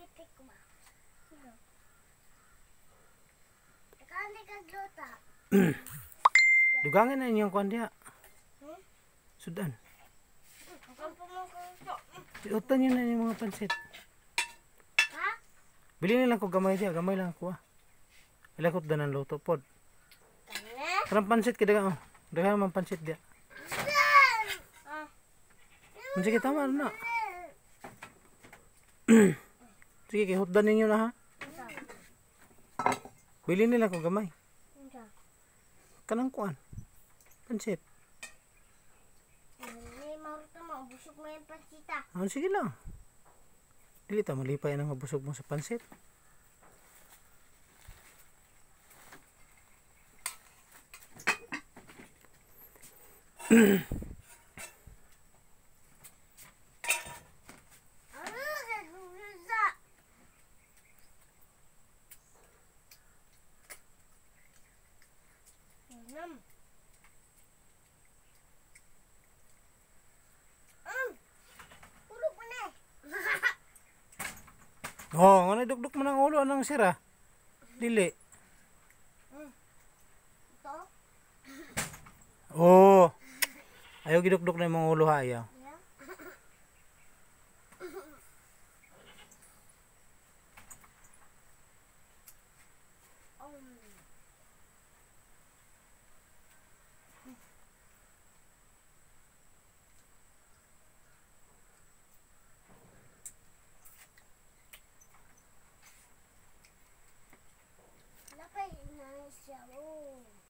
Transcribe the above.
pitik ko ba? Kani kagluta. Dugangin na inyong kuan diha. Sudan. Iutan nyo na yung mga pansit. Ha? Bili nilang ko gamay diya. Gamay lang ako ah. Ilakot danan luto pod. Kani? Karang pansit kaya oh. Dagan man pansit diya. Sige tama na. Sige kay hutdan ninyo na ha. Bili nila ko gamay. Kanang kuan. Pansit. Busog mo yung pansita. Ah, sige lang. Dili ta malipay nang mabusog mo sa pansit. Oh, nga dugduk mo ng ulo ng sira. Dili. Ito? Oh. Ayaw gidukduk na yung mga ulo ha, ayaw.